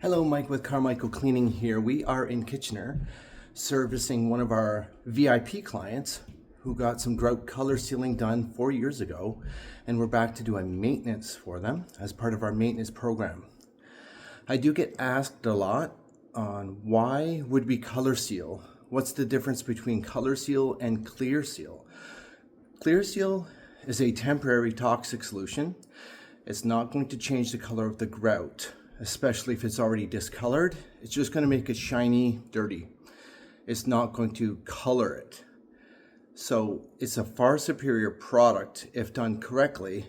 Hello, Mike with Carmichael Cleaning here. We are in Kitchener servicing one of our VIP clients who got some grout color sealing done 4 years ago, and we're back to do a maintenance for them as part of our maintenance program. I do get asked a lot on why would we color seal? What's the difference between color seal and clear seal? Clear seal is a temporary toxic solution. It's not going to change the color of the grout, especially if it's already discolored. It's just going to make it shiny, dirty. It's not going to color it. So it's a far superior product, if done correctly,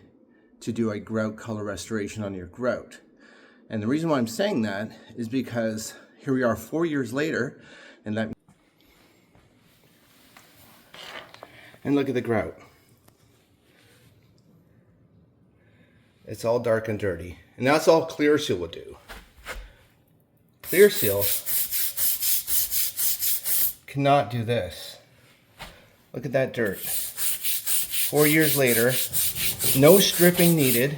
to do a grout color restoration on your grout. And the reason why I'm saying that is because here we are 4 years later, and look at the grout. It's all dark and dirty. And that's all clear seal would do. Clear seal cannot do this. Look at that dirt. 4 years later, no stripping needed.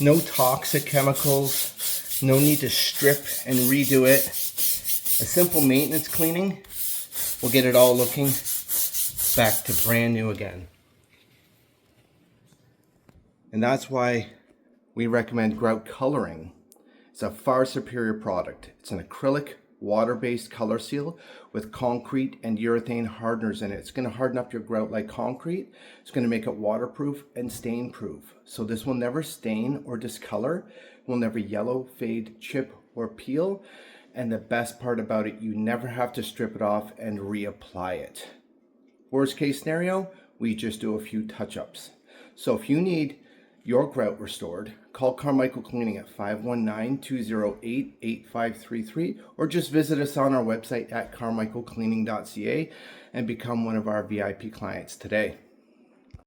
No toxic chemicals. No need to strip and redo it. A simple maintenance cleaning will get it all looking back to brand new again. And that's why we recommend grout coloring. It's a far superior product. It's an acrylic water-based color seal with concrete and urethane hardeners in it. It's going to harden up your grout like concrete. It's going to make it waterproof and stain proof. So this will never stain or discolor. It will never yellow, fade, chip, or peel. And the best part about it, you never have to strip it off and reapply it. Worst case scenario, we just do a few touch-ups. So if you need your grout restored, call Carmichael Cleaning at 519-208-8533 or just visit us on our website at carmichaelcleaning.ca and become one of our VIP clients today.